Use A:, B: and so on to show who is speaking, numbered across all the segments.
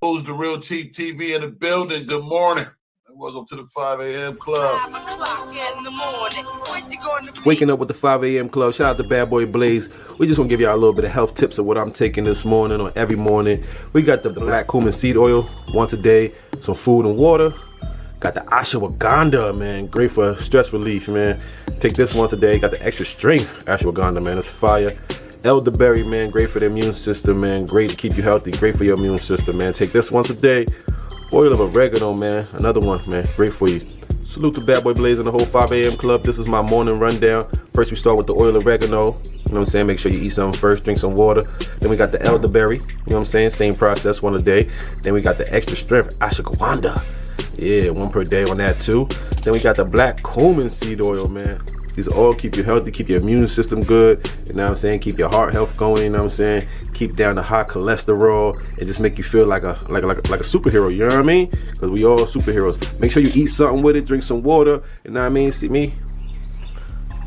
A: Who's the Real Chief TV in the building? Good morning. Welcome to the 5 a.m. Club.
B: 5 o'clock in the morning. When you going to be?
C: Waking up with the 5 a.m. Club. Shout out to Bad Boy Blaze. We just want to give y'all a little bit of health tips of what I'm taking this morning or every morning. We got the black cumin seed oil once a day, some food and water. Got the ashwagandha, man. Great for stress relief, man. Take this once a day. Got the extra strength ashwagandha, man. It's fire. Elderberry, man. Great for the immune system, man. Great to keep you healthy. Great for your immune system, man. Take this once a day. Oil of oregano, man. Another one, man. Great for you. Salute to Bad Boy Blaze and the whole 5 a.m. Club. This is my morning rundown. First, we start with the oil of oregano. You know what I'm saying? Make sure you eat something first. Drink some water. Then we got the elderberry. You know what I'm saying? Same process, one a day. Then we got the extra strength ashwagandha. Yeah, one per day on that too. Then we got the black cumin seed oil, man. These all keep you healthy, keep your immune system good, you know what I'm saying? Keep your heart health going, you know what I'm saying? Keep down the high cholesterol and just make you feel like a superhero, you know what I mean? Because we all superheroes. Make sure you eat something with it, drink some water, you know what I mean? See me?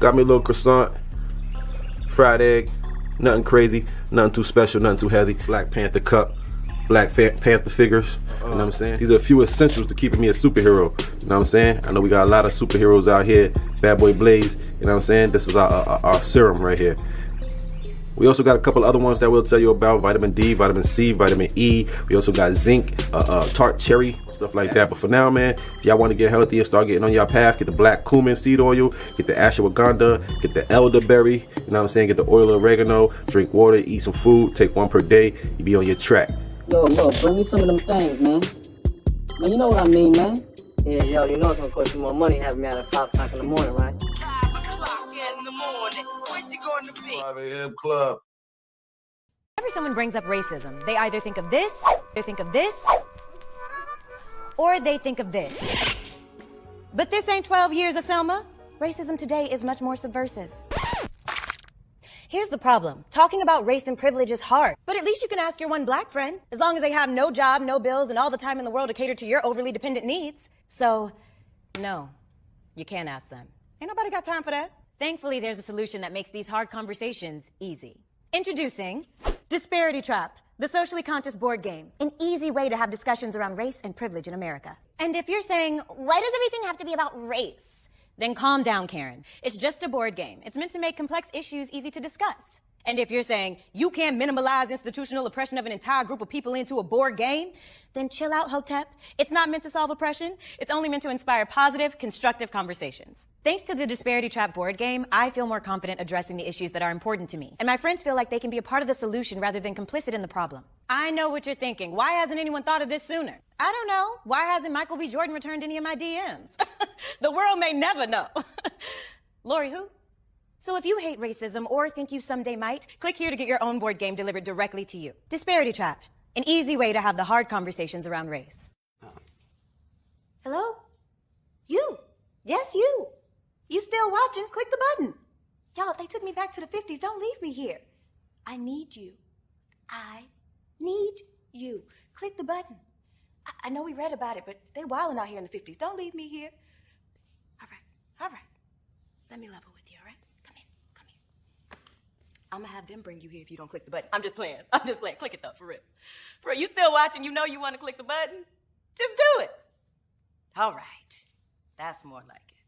C: Got me a little croissant, fried egg, nothing crazy, nothing too special, nothing too heavy. Black Panther cup, Black Panther figures, you know what I'm saying? These are a few essentials to keeping me a superhero, you know what I'm saying? I know we got a lot of superheroes out here. Bad Boy Blaze, you know what I'm saying? This is our serum right here. We also got a couple other ones that we'll tell you about. Vitamin D, vitamin C, vitamin E. We also got zinc, tart cherry, stuff like that. But for now, man, if y'all want to get healthy and start getting on your path, get the black cumin seed oil, get the ashwagandha, get the elderberry, you know what I'm saying? Get the oil of oregano, drink water, eat some food, take one per day, you be on your track.
D: Yo, bring me some of them things, man. Man, you know what I mean, man.
E: Yeah, yo, you know it's gonna cost you more money having me out at 5 o'clock in the morning, right?
B: 5 o'clock in the morning. When you going to be?
A: 5 a.m. Club.
F: Whenever someone brings up racism, they either think of this, they think of this, or they think of this. But this ain't 12 years of Selma. Racism today is much more subversive. Here's the problem. Talking about race and privilege is hard, but at least you can ask your one black friend, as long as they have no job, no bills, and all the time in the world to cater to your overly dependent needs. So, no, you can't ask them. Ain't nobody got time for that. Thankfully, there's a solution that makes these hard conversations easy. Introducing Disparity Trap, the socially conscious board game, an easy way to have discussions around race and privilege in America. And if you're saying, why does everything have to be about race? Then calm down, Karen. It's just a board game. It's meant to make complex issues easy to discuss. And if you're saying you can't minimalize institutional oppression of an entire group of people into a board game, then chill out, Hotep. It's not meant to solve oppression. It's only meant to inspire positive, constructive conversations. Thanks to the Disparity Trap board game, I feel more confident addressing the issues that are important to me. And my friends feel like they can be a part of the solution rather than complicit in the problem. I know what you're thinking. Why hasn't anyone thought of this sooner? I don't know. Why hasn't Michael B. Jordan returned any of my DMs? The world may never know. Lori who? So if you hate racism or think you someday might, click here to get your own board game delivered directly to you. Disparity Trap, an easy way to have the hard conversations around race. Hello? You? Yes, you. You still watching? Click the button. Y'all, they took me back to the 50s. Don't leave me here. I need you. I need you. Click the button. I know we read about it, but they wilding out here in the 50s. Don't leave me here. All right. Let me level with you, all right? Come here. I'm gonna have them bring you here if you don't click the button. I'm just playing. Click it though, for real. For real, you still watching, you know you wanna click the button? Just do it. All right. That's more like it.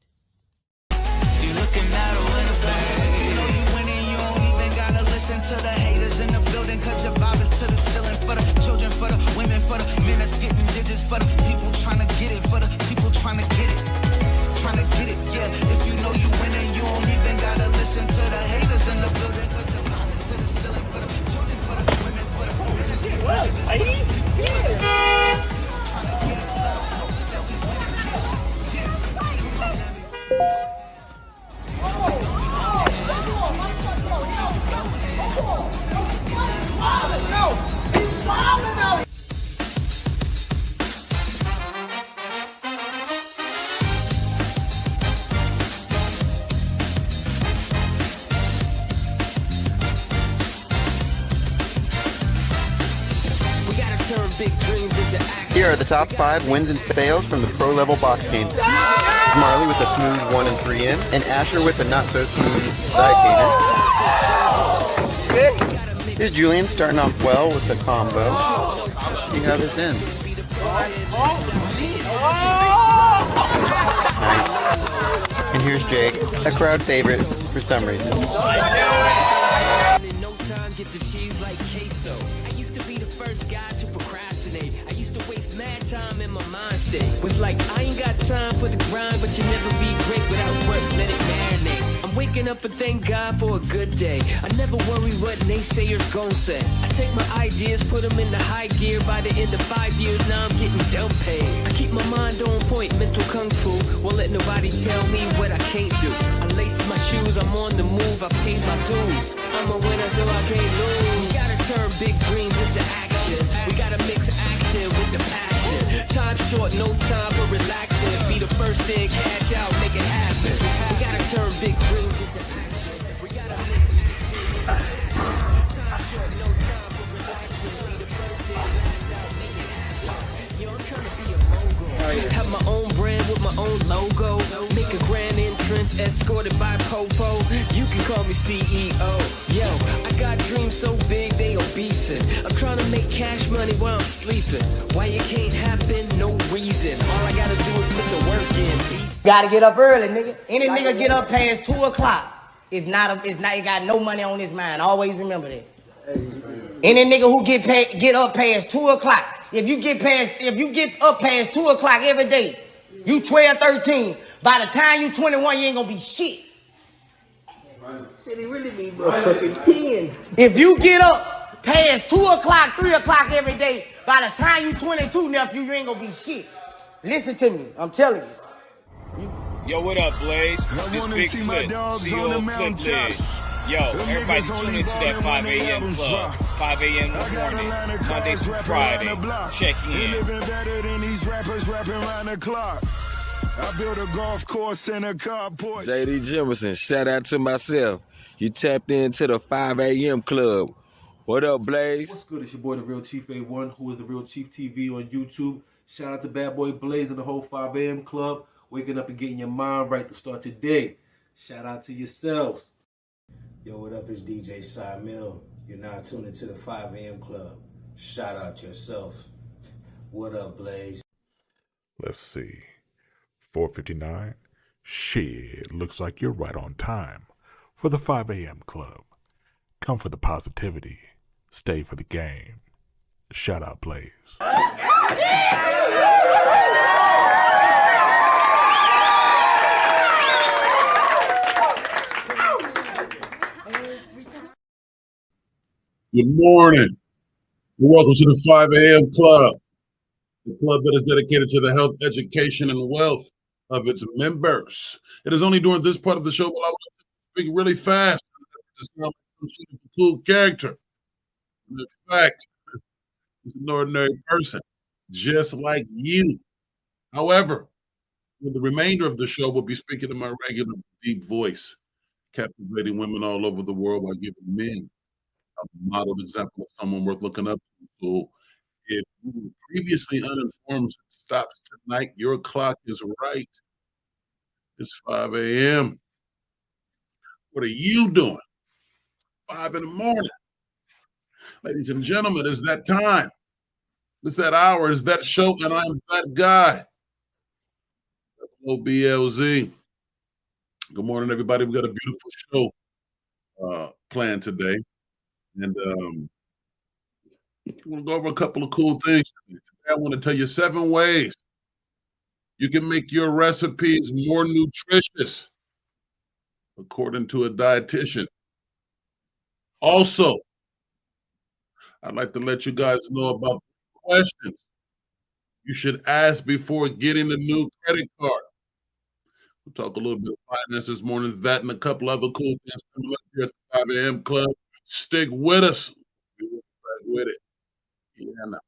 G: You looking at a winner bag. You know you winning, you don't even gotta listen to the haters in the building, cause your vibe is to the ceiling. For the children, for the women, for the men that's getting digits, for the people trying to get it, for the people trying to get it. Trying to get it, yeah. If you know you winning, you don't even gotta listen to the haters in the building, cause your vibe is to the ceiling. For the children, for the women, for the men that's getting digits.
H: Here are the top 5 wins and fails from the pro level box games. Marley with a smooth 1 and 3 in, and Asher with a not so smooth side gainer. Here's Julian starting off well with the combo. Let's see how this ends. Nice. And here's Jake, a crowd favorite for some reason.
G: Get the cheese like queso. I used to be the first guy to procrastinate. I used to waste mad time in my mindset. Was like, I ain't got time for the grind, but you never be great without work. Let it marinate. I'm waking up and thank God for a good day. I never worry what naysayers gon' say. I take my ideas, put them in the high gear. By the end of 5 years, now I'm getting dumb paid. I keep my mind on point, mental kung fu. Won't let nobody tell me what I can't do. I lace my shoes, I'm on the move, I paid my dues. I'm a winner, so I can't lose. We gotta turn big dreams into action. We gotta mix action with the passion. Time short, no time for relaxing. Be the first in, cash out, make it happen. We gotta turn big dreams into action. We gotta mix action with the passion. Time short, no time for relaxing. Be the first in, last out, make it happen. Yo, I'm trying to be a mogul. Have my own brand with my own logo. Make a grand entrance, escorted by Popo. You can call me CEO. Yo, I got dreams so big they obese. I'm trying to make cash money while I'm sleeping. Why it can't happen? No reason. All I gotta do is put the work in.
E: Gotta get up early, nigga. Any nigga get up past 2 o'clock is not, he got no money on his mind. Always remember that. Any nigga who get up past 2 o'clock, if you get up past 2 o'clock every day, you 12, 13, by the time you 21, you ain't gonna be shit.
B: He really need motherfucking 10.
E: If you get up past 2 o'clock, 3 o'clock every day, by the time you 22, nephew, you ain't gonna be shit. Listen to me, I'm telling you.
I: Yo, what up, Blaze?
J: I
I: This
J: wanna
I: Big
J: see my
I: Flip,
J: dogs
I: CEO
J: on the
I: Flip
J: mountaintop.
I: Leg. Yo, everybody tune into that 5 a.m. club. 5 a.m. in the morning, Monday through Friday. Checking in.
J: Living better than these rappers rapping around the clock. I built a golf course and a carport.
K: JD Jimerson, shout out to myself. You tapped into the 5 a.m. club. What up, Blaze?
C: What's good? It's your boy, The Real Chief A1, who is The Real Chief TV on YouTube. Shout out to Bad Boy Blaze and the whole 5 a.m. club. Waking up and getting your mind right to start your day. Shout out to yourselves.
L: Yo, what up? It's DJ Cy Mill. You're now tuned into the 5 a.m. club. Shout out yourself. What up, Blaze?
M: Let's see. 4:59. Shit, looks like you're right on time for the 5 a.m. club. Come for the positivity. Stay for the game. Shout out, Blaze.
A: Good morning. Welcome to the 5 a.m. club, the club that is dedicated to the health, education, and wealth of its members. It is only during this part of the show where I want to speak really fast to sound like some sort of cool character. And in fact, he's an ordinary person, just like you. However, for the remainder of the show, we'll be speaking in my regular deep voice, captivating women all over the world while giving men a modeled example of someone worth looking up to. So if you were previously uninformed, stop tonight. Your clock is right. It's 5 a.m. What are you doing? 5 in the morning. Ladies and gentlemen, it's that time. It's that hour. It's that show, and I'm that guy. Hello, BLZ. Good morning, everybody. We got a beautiful show planned today. And we'll go over a couple of cool things. Today I want to tell you 7 ways you can make your recipes more nutritious, according to a dietitian. Also, I'd like to let you guys know about questions you should ask before getting a new credit card. We'll talk a little bit of finance this morning, that and a couple other cool things coming up here at the 5 a.m. club. Stick with us. We'll be back with it. Yeah, no.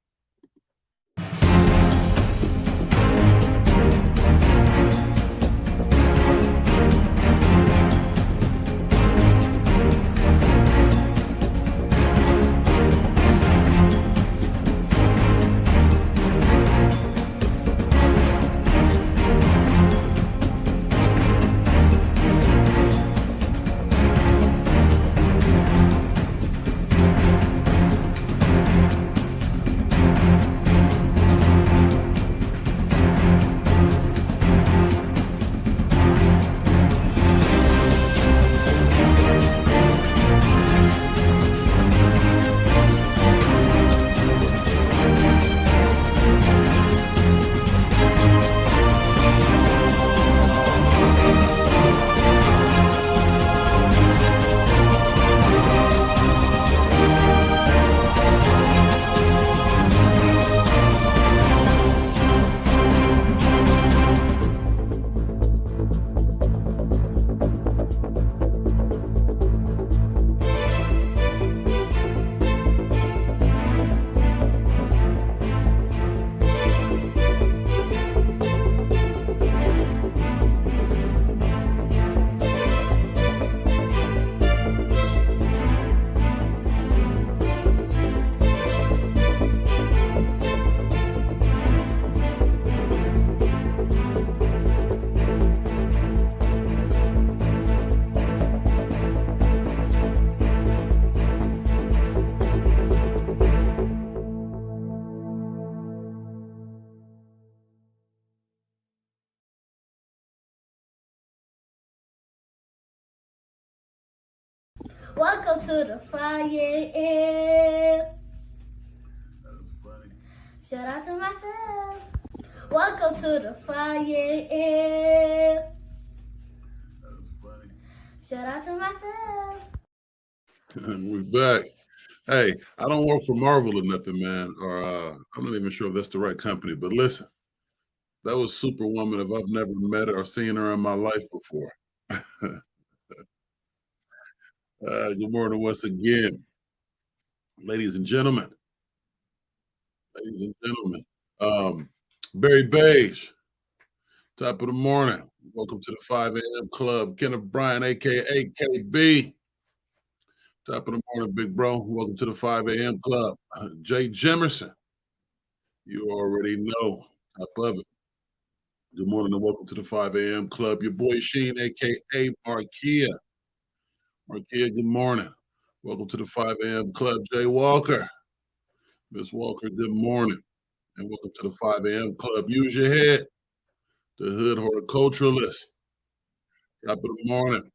N: Welcome to the 5 a.m. Shout out to myself. Welcome to the 5 a.m. Shout out to myself.
A: We're back. Hey, I don't work for Marvel or nothing, man. Or I'm not even sure if that's the right company. But listen, that was Superwoman. If I've never met her or seen her in my life before. Good morning once again, ladies and gentlemen. Ladies and gentlemen, Barry Beige, top of the morning. Welcome to the 5 a.m. club. Kenneth Bryan, aka KB. Top of the morning, big bro. Welcome to the 5 a.m. club. Jay Jemerson, you already know. Top of it. Good morning and welcome to the 5 a.m. club. Your boy Sheen, aka Markia. Markia, good morning. Welcome to the 5 a.m. club. Jay Walker. Miss Walker, good morning. And welcome to the 5 a.m. club. Use your head. The hood horticulturalist. Top of the morning.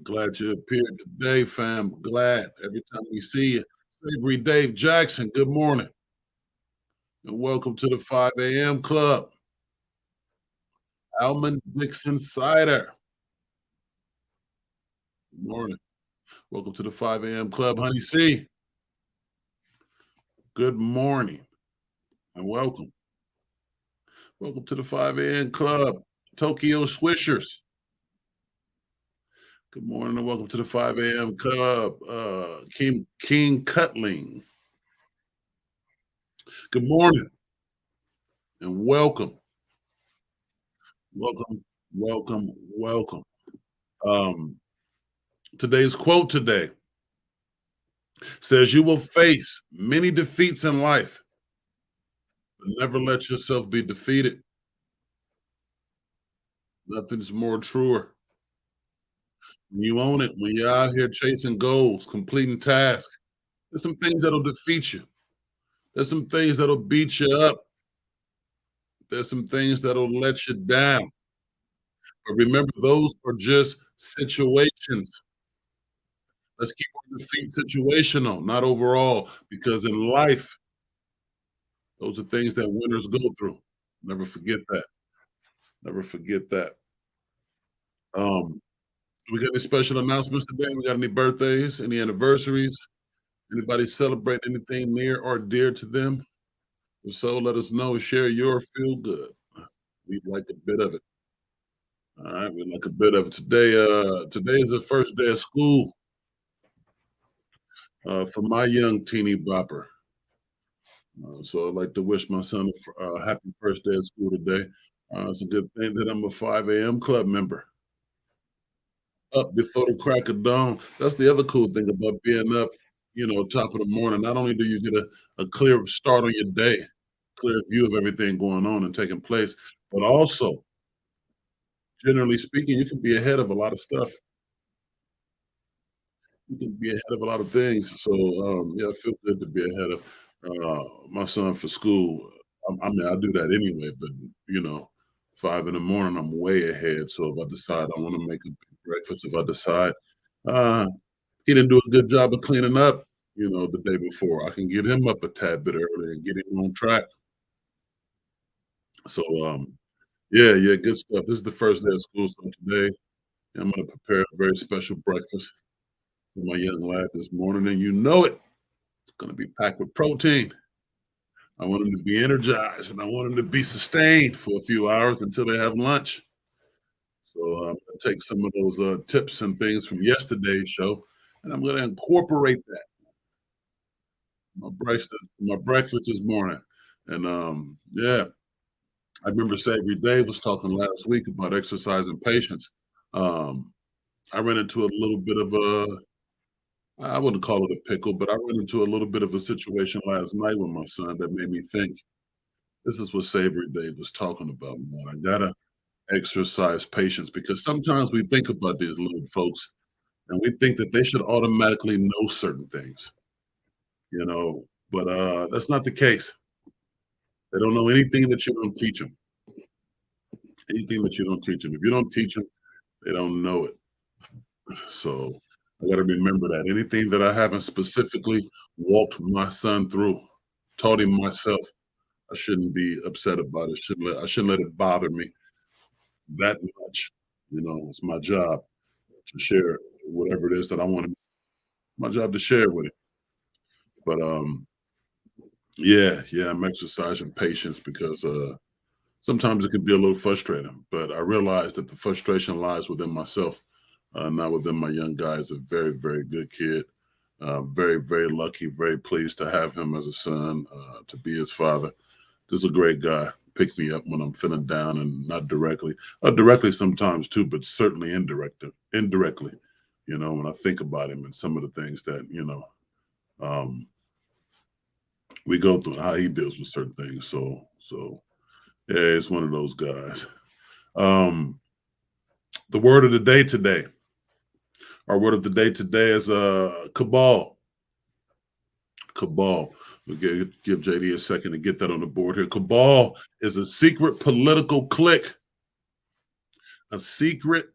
A: Glad you appeared today, fam. Glad every time we see you. Savory Dave Jackson, good morning. And welcome to the 5 a.m. club. Almond Dixon Cider. Good morning. Welcome to the 5 a.m. club, Honey C. Good morning and welcome. Welcome to the 5 a.m. club, Tokyo Swishers. Good morning and welcome to the 5 a.m. club, King Cutling. Good morning and welcome. Welcome. Today's quote today says, you will face many defeats in life, but never let yourself be defeated. Nothing's more truer. When you own it, when you're out here chasing goals, completing tasks, there's some things that'll defeat you. There's some things that'll beat you up. There's some things that'll let you down. But remember, those are just situations. Let's keep our defeat situational, not overall, because in life, those are things that winners go through. Never forget that. Never forget that. We got any special announcements today? We got any birthdays, any anniversaries? Anybody celebrate anything near or dear to them? If so, let us know. Share your feel good. We'd like a bit of it. All right, we'd like a bit of it. Today is the first day of school for my young teeny bopper. So I'd like to wish my son a happy first day of school today. It's a good thing that I'm a 5 a.m. club member. Up before the crack of dawn. That's the other cool thing about being up, top of the morning. Not only do you get a clear start on your day, clear view of everything going on and taking place, but also, generally speaking, you can be ahead of a lot of stuff. You can be ahead of a lot of things. So, I feel good to be ahead of my son for school. I mean, I do that anyway, but, 5 in the morning, I'm way ahead. So if I decide I want to make a big breakfast, if I decide he didn't do a good job of cleaning up, the day before, I can get him up a tad bit early and get him on track. So, good stuff. This is the first day of school. So today, I'm going to prepare a very special breakfast for my young lad this morning. And you know it. It's going to be packed with protein. I want them to be energized and I want them to be sustained for a few hours until they have lunch. So I'm going to take some of those tips and things from yesterday's show and I'm going to incorporate that. My breakfast this morning. And I remember Savory Dave was talking last week about exercise and patience. I ran into a little bit of I wouldn't call it a pickle, but I ran into a little bit of a situation last night with my son that made me think, this is what Savory Dave was talking about, man. I gotta exercise patience because sometimes we think about these little folks and we think that they should automatically know certain things, but that's not the case. They don't know anything that you don't teach them. Anything that you don't teach them. If you don't teach them, they don't know it. So I got to remember that. Anything that I haven't specifically walked my son through, taught him myself, I shouldn't be upset about it. I shouldn't let it bother me that much. You know, it's my job to share whatever it is that I want to. My job to share with it. But yeah, I'm exercising patience because sometimes it can be a little frustrating. But I realize that the frustration lies within myself, not within my young guy. He's a very, very good kid. Very, very lucky, very pleased to have him as a son, to be his father. This is a great guy. Pick me up when I'm feeling down, and not directly. Directly sometimes too, but certainly indirectly. You know, when I think about him and some of the things that, you know, we go through and how he deals with certain things. So yeah, it's one of those guys. The word of the day today. Our word of the day today is cabal. Cabal. We'll give JD a second to get that on the board here. Cabal is a secret political clique. A secret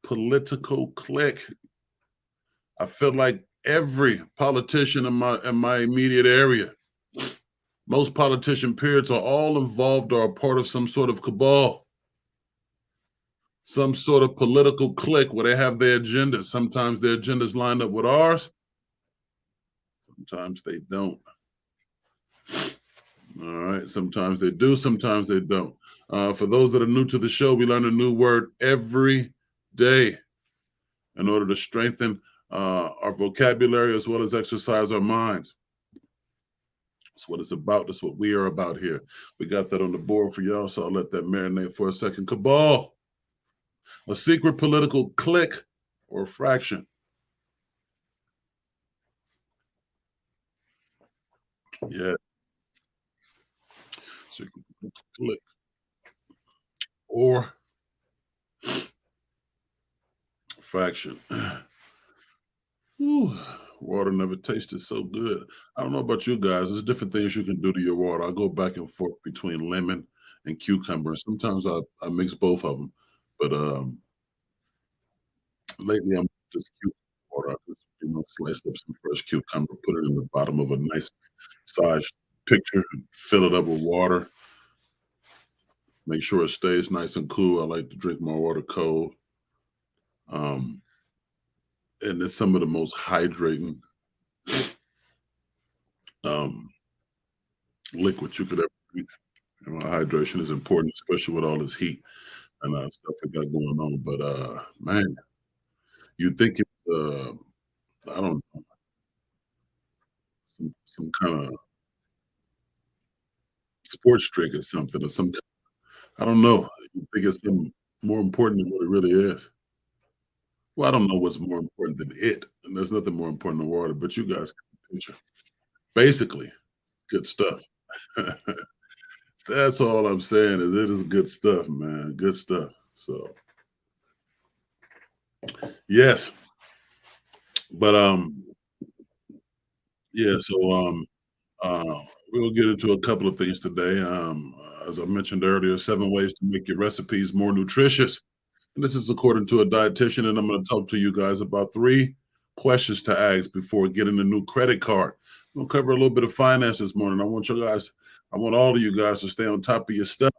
A: political clique. I feel like every politician in my immediate area, most politician peers are all involved or a part of some sort of cabal. Some sort of political clique where they have their agendas. Sometimes their agendas line up with ours. Sometimes they don't. All right. Sometimes they do. Sometimes they don't. For those that are new to the show, we learn a new word every day in order to strengthen our vocabulary as well as exercise our minds. That's what it's about. That's what we are about here. We got that on the board for y'all, so I'll let that marinate for a second. Cabal. A secret political clique or fraction. Yeah. Secret clique or fraction. Whew. Water never tasted so good. I don't know about you guys. There's different things you can do to your water. I go back and forth between lemon and cucumber. Sometimes I mix both of them. But lately I'm just cucumber water. I just, slice up some fresh cucumber, put it in the bottom of a nice sized pitcher, and fill it up with water. Make sure it stays nice and cool. I like to drink my water cold. And it's some of the most hydrating liquid you could ever drink. Hydration is important, especially with all this heat and stuff we got going on. But man, you think it's I don't know, some kind of sports drink or something, or some, I don't know. You think it's something more important than what it really is. Well, I don't know what's more important than it. And there's nothing more important than water, but you guys get the picture. Basically, good stuff. That's all I'm saying is it is good stuff, man. Good stuff. So yes. But yeah, so we'll get into a couple of things today. As I mentioned earlier, 7 ways to make your recipes more nutritious. And this is according to a dietitian, and I'm going to talk to you guys about 3 questions to ask before getting a new credit card. We'll cover a little bit of finance this morning. I want all of you guys to stay on top of your stuff.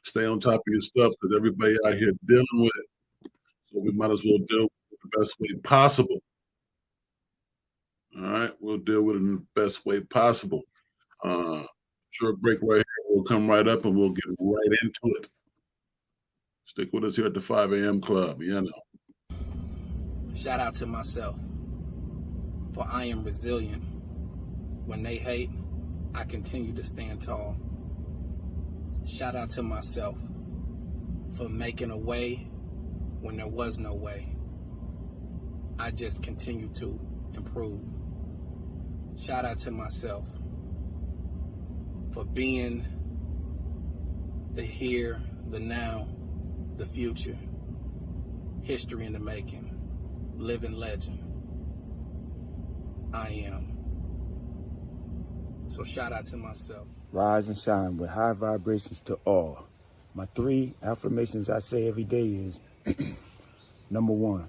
A: Stay on top of your stuff because everybody out here dealing with it. So we might as well deal with it the best way possible. All right, we'll deal with it in the best way possible. Short break right here. We'll come right up and we'll get right into it. Stick with us here at the 5 a.m. Club. You know.
O: Shout out to myself, for I am resilient. When they hate, I continue to stand tall. Shout out to myself for making a way when there was no way. I just continue to improve. Shout out to myself for being the here, the now, the future, history in the making, living legend. I am. So shout out to myself.
P: Rise and shine with high vibrations to all. My 3 affirmations I say every day is, number 1,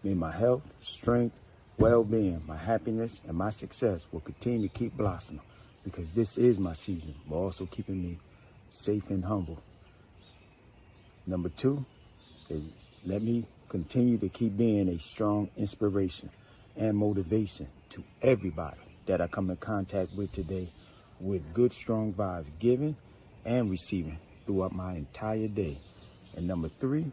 P: May my health, strength, well-being, my happiness, and my success will continue to keep blossoming because this is my season, but also keeping me safe and humble. Number 2 is let me continue to keep being a strong inspiration and motivation to everybody that I come in contact with today with good, strong vibes given and receiving throughout my entire day. And number 3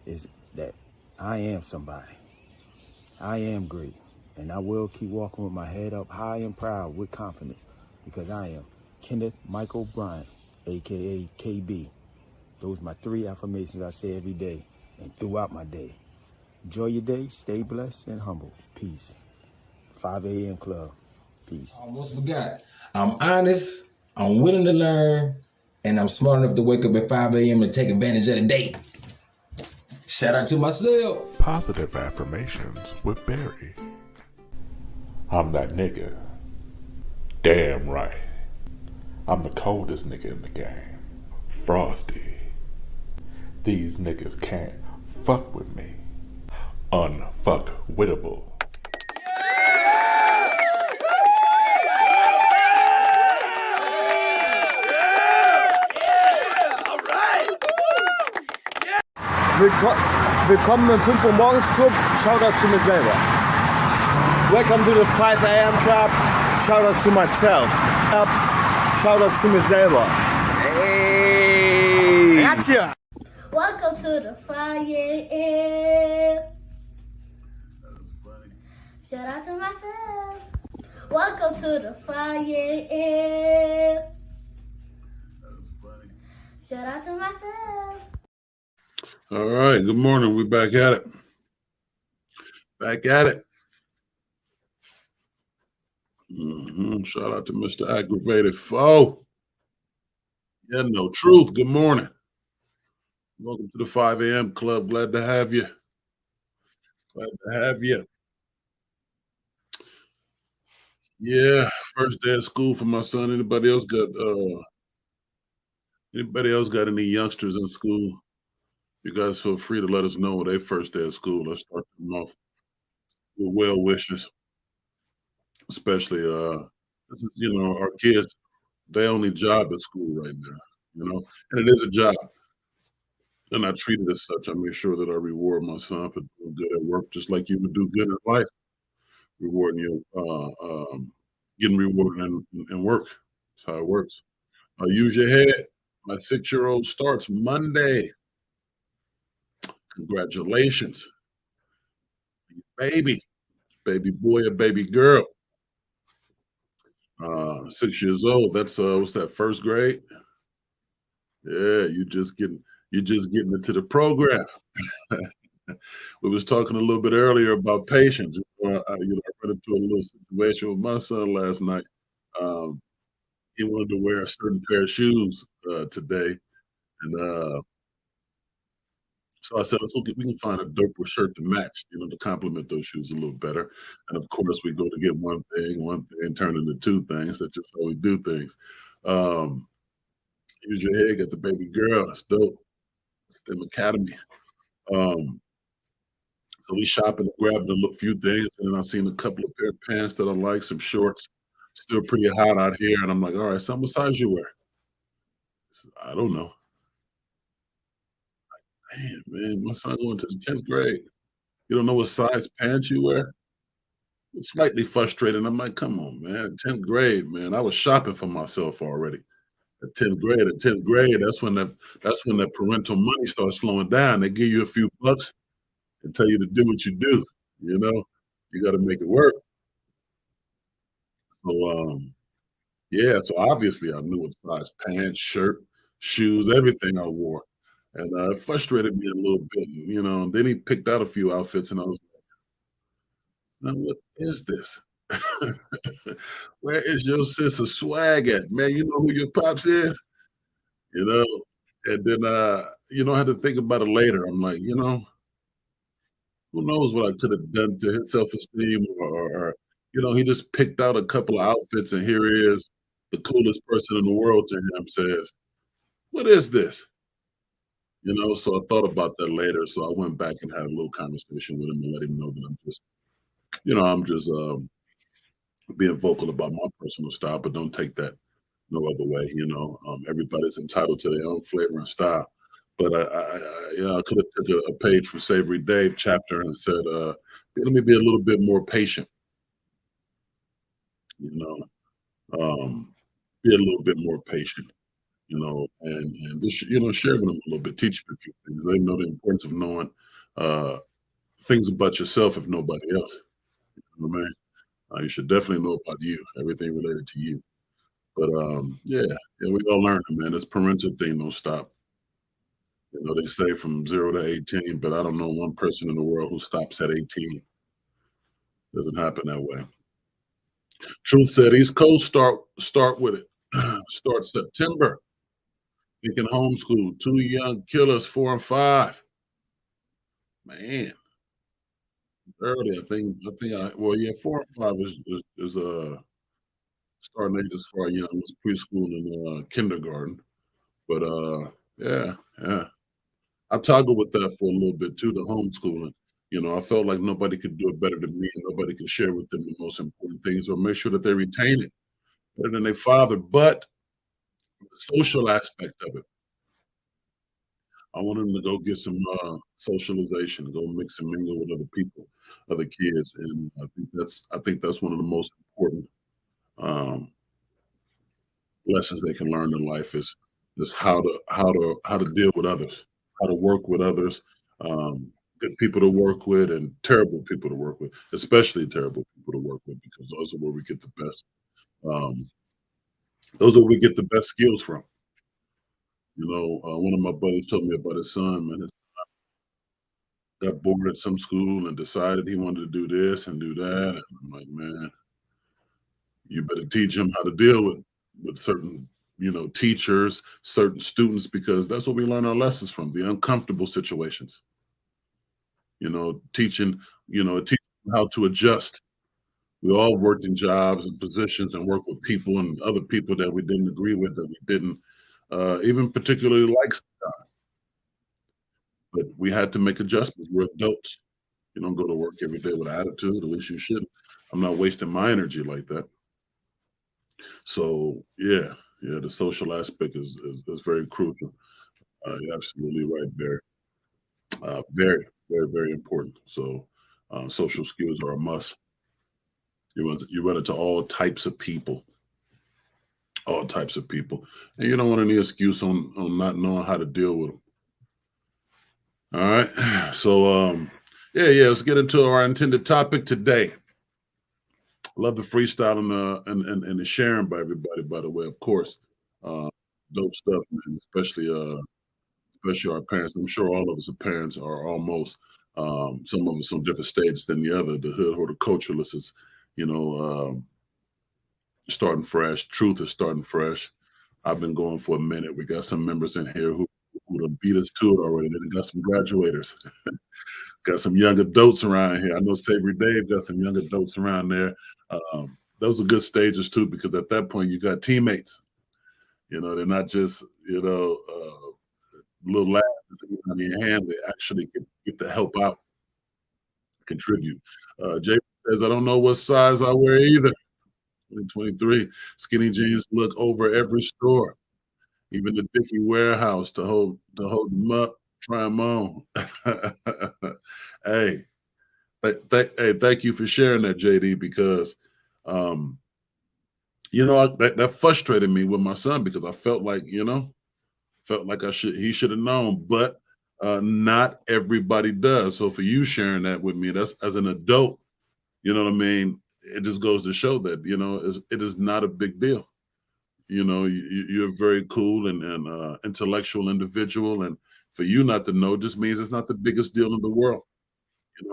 P: is that I am somebody. I am great. And I will keep walking with my head up high and proud with confidence because I am Kenneth Michael Bryant, a.k.a. KB. Those are my 3 affirmations I say every day and throughout my day. Enjoy your day, stay blessed and humble. Peace. 5 a.m. Club. Peace.
K: I almost forgot. I'm honest, I'm willing to learn, and I'm smart enough to wake up at 5 a.m. and take advantage of the day. Shout out to myself.
M: Positive affirmations with Barry. I'm that nigga. Damn right. I'm the coldest nigga in the game. Frosty. These niggas can't fuck with me. Unfuckwittable.
Q: Willkommen im 5 Uhr morgens Club. Shoutout zu mir selber. Welcome to the 5 a.m. Club. Shoutout to myself. Shoutout zu mir selber. Hey. Gotcha.
N: Welcome to the 5 a.m. Shout out to myself. Welcome to the 5 a.m. Shout out to myself.
A: All right, good morning. We're back at it. Back at it. Shout out to Mr. Aggravated Foe. Yeah, no truth. Good morning. Welcome to the 5 a.m. Club. Glad to have you. Glad to have you. Yeah, first day of school for my son. Anybody else got any youngsters in school? You guys feel free to let us know their first day of school. Let's start them off with well wishes. Especially this is, our kids, their only job at school right now, and it is a job. And I treat it as such. I make sure that I reward my son for doing good at work, just like you would do good in life. Rewarding you, getting rewarded in work. That's how it works. Use your head. My 6-year-old starts Monday. Congratulations. Baby boy or baby girl. 6 years old. That's what's that, first grade? Yeah, you're just getting into the program. We was talking a little bit earlier about patience. I ran into a little situation with my son last night. He wanted to wear a certain pair of shoes today, and so I said, we can find a doper shirt to match, to complement those shoes a little better. And of course, we go to get one thing, turn into 2 things. That's just how we do things. Use your head, got the baby girl. That's dope. STEM Academy. So we shopping, grabbing a few things, and then I seen a couple of pair of pants that I like, some shorts. Still pretty hot out here, and I'm like, all right, son, what size you wear? I don't know. Damn, man, my son's going to the 10th grade. You don't know what size pants you wear? It's slightly frustrating. I'm like, come on, man. 10th grade, man. I was shopping for myself already. At 10th grade, that's when that parental money starts slowing down. They give you a few bucks and tell you to do what you do. You got to make it work. So, yeah. So obviously, I knew what size pants, shirt, shoes, everything I wore. And it frustrated me a little bit, and then he picked out a few outfits, and I was like, now what is this? Where is your sense of swag at, man? You know who your pops is? And then, I had to think about it later. I'm like, who knows what I could have done to his self-esteem or he just picked out a couple of outfits, and here he is, the coolest person in the world to him, says, what is this? You know, so I thought about that later. So I went back and had a little conversation with him and let him know that I'm just being vocal about my personal style, but don't take that no other way. Everybody's entitled to their own flavor and style. But I could have took a page from Savory Dave chapter and said, let me be a little bit more patient. You know, be a little bit more patient. And just share with them a little bit, teach them a few things. They know the importance of knowing things about yourself if nobody else. You know what I mean? You should definitely know about you, everything related to you. But yeah, we all learn, man. This parental thing don't stop. They say from 0 to 18, but I don't know one person in the world who stops at 18. Doesn't happen that way. Truth said East Coast start with it. Start September. You can homeschool 2 young killers, 4 and 5. Man, early. I think. 4 and 5 is starting age as far young as preschool and kindergarten. But yeah. I toggled with that for a little bit too, the homeschooling. I felt like nobody could do it better than me, and nobody could share with them the most important things or make sure that they retain it better than their father. But the social aspect of it, I want them to go get some socialization, go mix and mingle with other people, other kids, and I think that's one of the most important lessons they can learn in life is how to deal with others, how to work with others, good people to work with and terrible people to work with, especially terrible people to work with, because those are where we get the best. Those are where we get the best skills from. One of my buddies told me about his son, man. His son got bored at some school and decided he wanted to do this and do that. And I'm like, man, you better teach him how to deal with certain, teachers, certain students, because that's what we learn our lessons from, the uncomfortable situations. Teaching how to adjust. We all worked in jobs and positions and worked with people and other people that we didn't agree with, that we didn't even particularly like sometimes. But we had to make adjustments. We're adults. You don't go to work every day with an attitude, at least you shouldn't. I'm not wasting my energy like that. So yeah, the social aspect is very crucial. You're absolutely right, Barry. Very, very, very important. So social skills are a must. You run into all types of people. All types of people. And you don't want any excuse on not knowing how to deal with them. All right. So yeah, let's get into our intended topic today. Love the freestyle and the sharing by everybody, by the way, of course. Dope stuff, man, especially our parents. I'm sure all of us are parents, or almost. Some of us on different stages than the other. The hood horticulturalist is, starting fresh. Truth is starting fresh. I've been going for a minute. We got some members in here who done beat us to it already. Then got some graduators. Got some young adults around here. I know Savory Dave got some young adults around there. Those are good stages too, because at that point you got teammates. They're not just little lads on your hand. They actually get to help out, contribute. Jay says, I don't know what size I wear either. 2023, skinny jeans look over every store, even the Dickie warehouse to hold them up, try them on. Hey, thank you for sharing that, JD, because that frustrated me with my son, because I felt like he should have known, but not everybody does. So for you sharing that with me, that's as an adult, you know what I mean? It just goes to show that, it is not a big deal. You're a very cool and intellectual individual. And for you not to know just means it's not the biggest deal in the world. It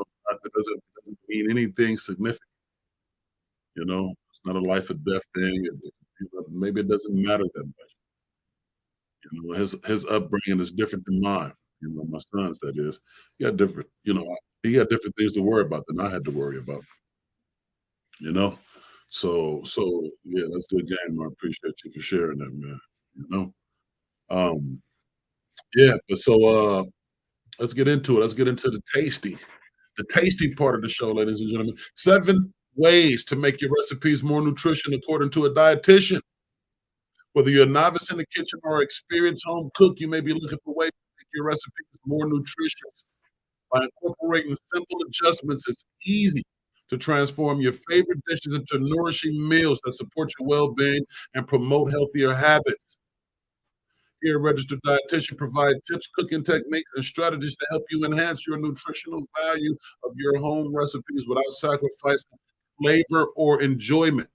A: doesn't mean anything significant. It's not a life or death thing. Maybe it doesn't matter that much. His upbringing is different than mine. My son's, that is. He got different things to worry about than I had to worry about. So yeah, that's good game. I appreciate you for sharing that, man. Yeah, but so let's get into it. Let's get into the tasty part of the show, ladies and gentlemen. 7 ways to make your recipes more nutrition according to a dietitian. Whether you're a novice in the kitchen or experienced home cook, you may be looking for ways to make your recipes more nutritious. By incorporating simple adjustments, it's easy to transform your favorite dishes into nourishing meals that support your well-being and promote healthier habits. Here, Registered Dietitian provide tips, cooking techniques, and strategies to help you enhance your nutritional value of your home recipes without sacrificing flavor or enjoyment.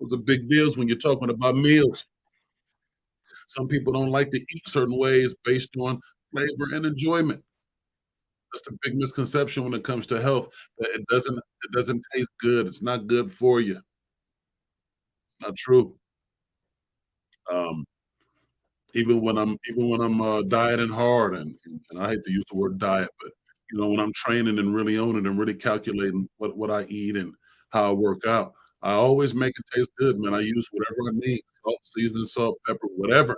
A: Those are big deals when you're talking about meals. Some people don't like to eat certain ways based on flavor and enjoyment. That's a big misconception when it comes to health, that it doesn't taste good. It's not good for you. It's not true. Um, even when I'm dieting hard, and I hate to use the word diet, but when I'm training and really owning and really calculating what I eat and how I work out, I always make it taste good, man. I use whatever I need, salt, seasoning, salt, pepper, whatever.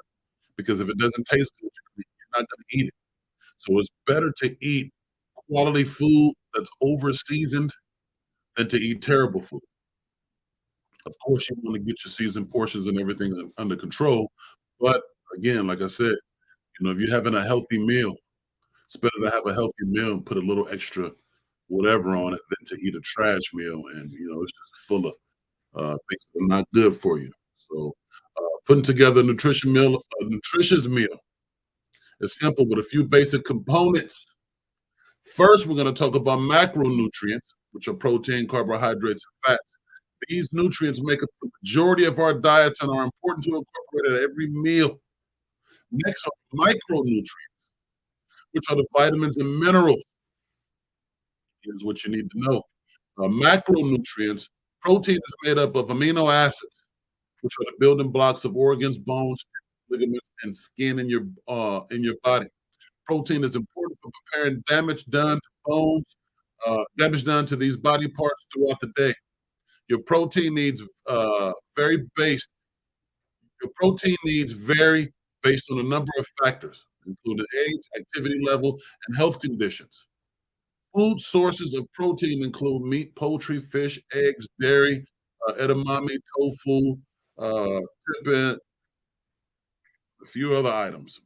A: Because if it doesn't taste good, you're not gonna eat it. So it's better to eat quality food that's over seasoned than to eat terrible food. Of course, you want to get your seasoned portions and everything under control. But again, like I said, if you're having a healthy meal, it's better to have a healthy meal and put a little extra whatever on it than to eat a trash meal and it's just full of things that are not good for you. So putting together a nutritious meal is simple with a few basic components. First, we're going to talk about macronutrients, which are protein, carbohydrates, and fats. These nutrients make up the majority of our diets and are important to incorporate at every meal. Next are micronutrients, which are the vitamins and minerals. Here's what you need to know. Macronutrients, protein is made up of amino acids, which are the building blocks of organs, bones, ligaments, and skin in your body. Protein is important for repairing damage done to these body parts throughout the day. Your protein needs vary based on a number of factors, including age, activity level, and health conditions. Food sources of protein include meat, poultry, fish, eggs, dairy, edamame, tofu, tripe, a few other items.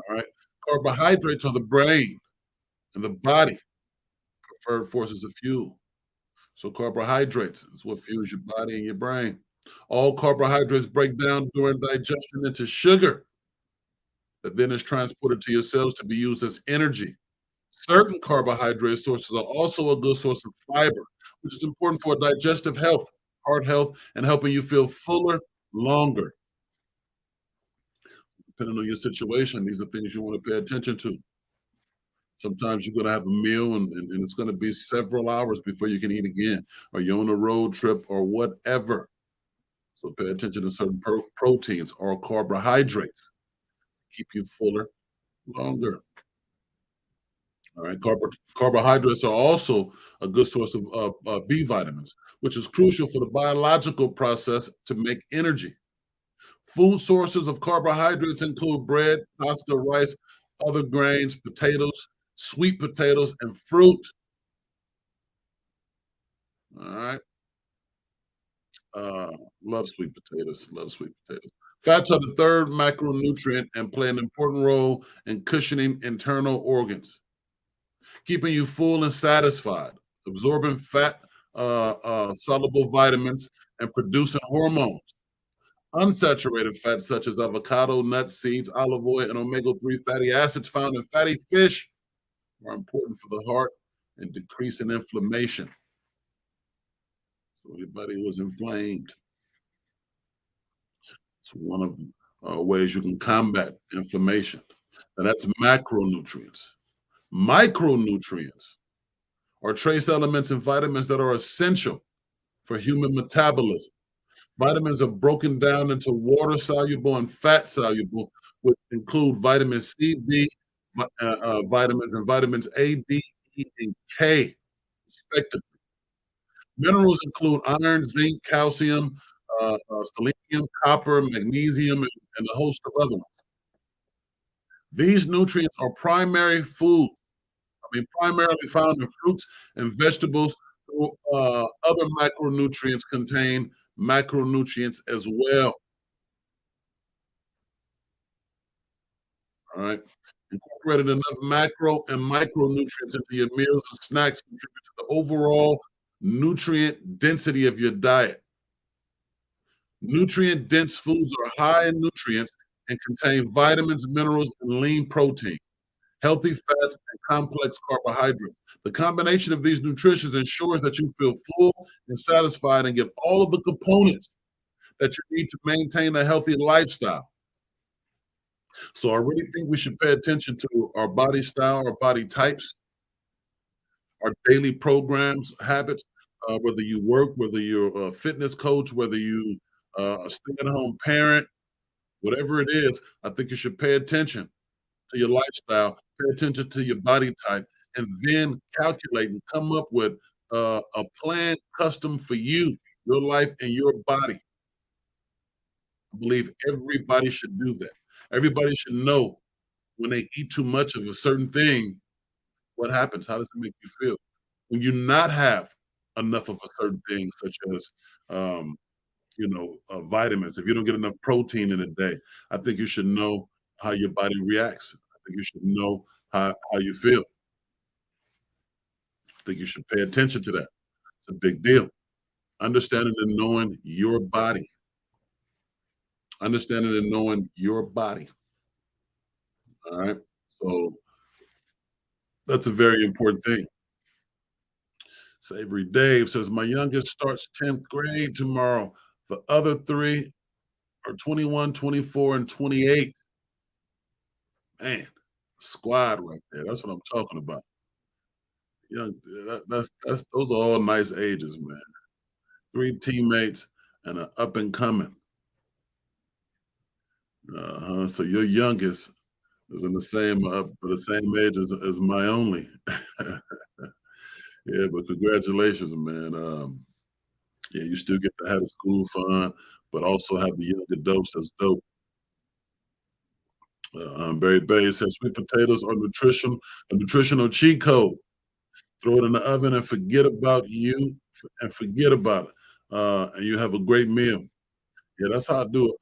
A: All right. Carbohydrates are the brain and the body preferred forces of fuel. So carbohydrates is what fuels your body and your brain. All carbohydrates break down during digestion into sugar that then is transported to your cells to be used as energy. Certain carbohydrate sources are also a good source of fiber, which is important for digestive health, heart health, and helping you feel fuller longer. Depending on your situation, these are things you want to pay attention to. Sometimes you're going to have a meal and it's going to be several hours before you can eat again, or you're on a road trip or whatever. So pay attention to certain proteins or carbohydrates. Keep you fuller longer. All right, carbohydrates are also a good source of B vitamins, which is crucial for the biological process to make energy. Food sources of carbohydrates include bread, pasta, rice, other grains, potatoes, sweet potatoes, and fruit. All right. Love sweet potatoes. Love sweet potatoes. Fats are the third macronutrient and play an important role in cushioning internal organs, keeping you full and satisfied, absorbing fat, soluble vitamins, and producing hormones. Unsaturated fats such as avocado, nuts, seeds, olive oil, and omega-3 fatty acids found in fatty fish are important for the heart and decreasing inflammation. So anybody who is inflamed, it's one of the ways you can combat inflammation. Now that's macronutrients. Micronutrients are trace elements and vitamins that are essential for human metabolism. Vitamins are broken down into water-soluble and fat-soluble, which include vitamin C, B, vitamins, and vitamins A, D, E, and K, respectively. Minerals include iron, zinc, calcium, selenium, copper, magnesium, and a host of other ones. These nutrients are primarily found in fruits and vegetables. Other macronutrients contain macronutrients as well. All right. Incorporated enough macro and micronutrients into your meals and snacks contribute to the overall nutrient density of your diet. Nutrient dense foods are high in nutrients and contain vitamins, minerals, and lean protein, healthy fats, and complex carbohydrates. The combination of these nutritions ensures that you feel full and satisfied and get all of the components that you need to maintain a healthy lifestyle. So I really think we should pay attention to our body style, our body types, our daily programs, habits, whether you work, whether you're a fitness coach, whether you a stay-at-home parent, whatever it is, I think you should pay attention to your lifestyle, pay attention to your body type, and then calculate and come up with a plan custom for you, your life, and your body. I believe everybody should do that. Everybody should know when they eat too much of a certain thing, what happens? How does it make you feel? When you not have enough of a certain thing, such as vitamins, if you don't get enough protein in a day, I think you should know how your body reacts. I think you should know how you feel. I think you should pay attention to that. It's a big deal. Understanding and knowing your body. Understanding and knowing your body. All right. So that's a very important thing. Savory Dave says, my youngest starts 10th grade tomorrow. The other three are 21, 24, and 28. Man, squad right there. That's what I'm talking about. Young, those are all nice ages, man. 3 teammates and an up and coming. So your youngest is in the same age as my only. Yeah, but congratulations, man. Yeah, you still get to have the school fun, but also have the young adults. That's dope. Barry Bay says sweet potatoes are a nutritional cheat code. Throw it in the oven and forget about you and forget about it. And you have a great meal. Yeah, that's how I do it.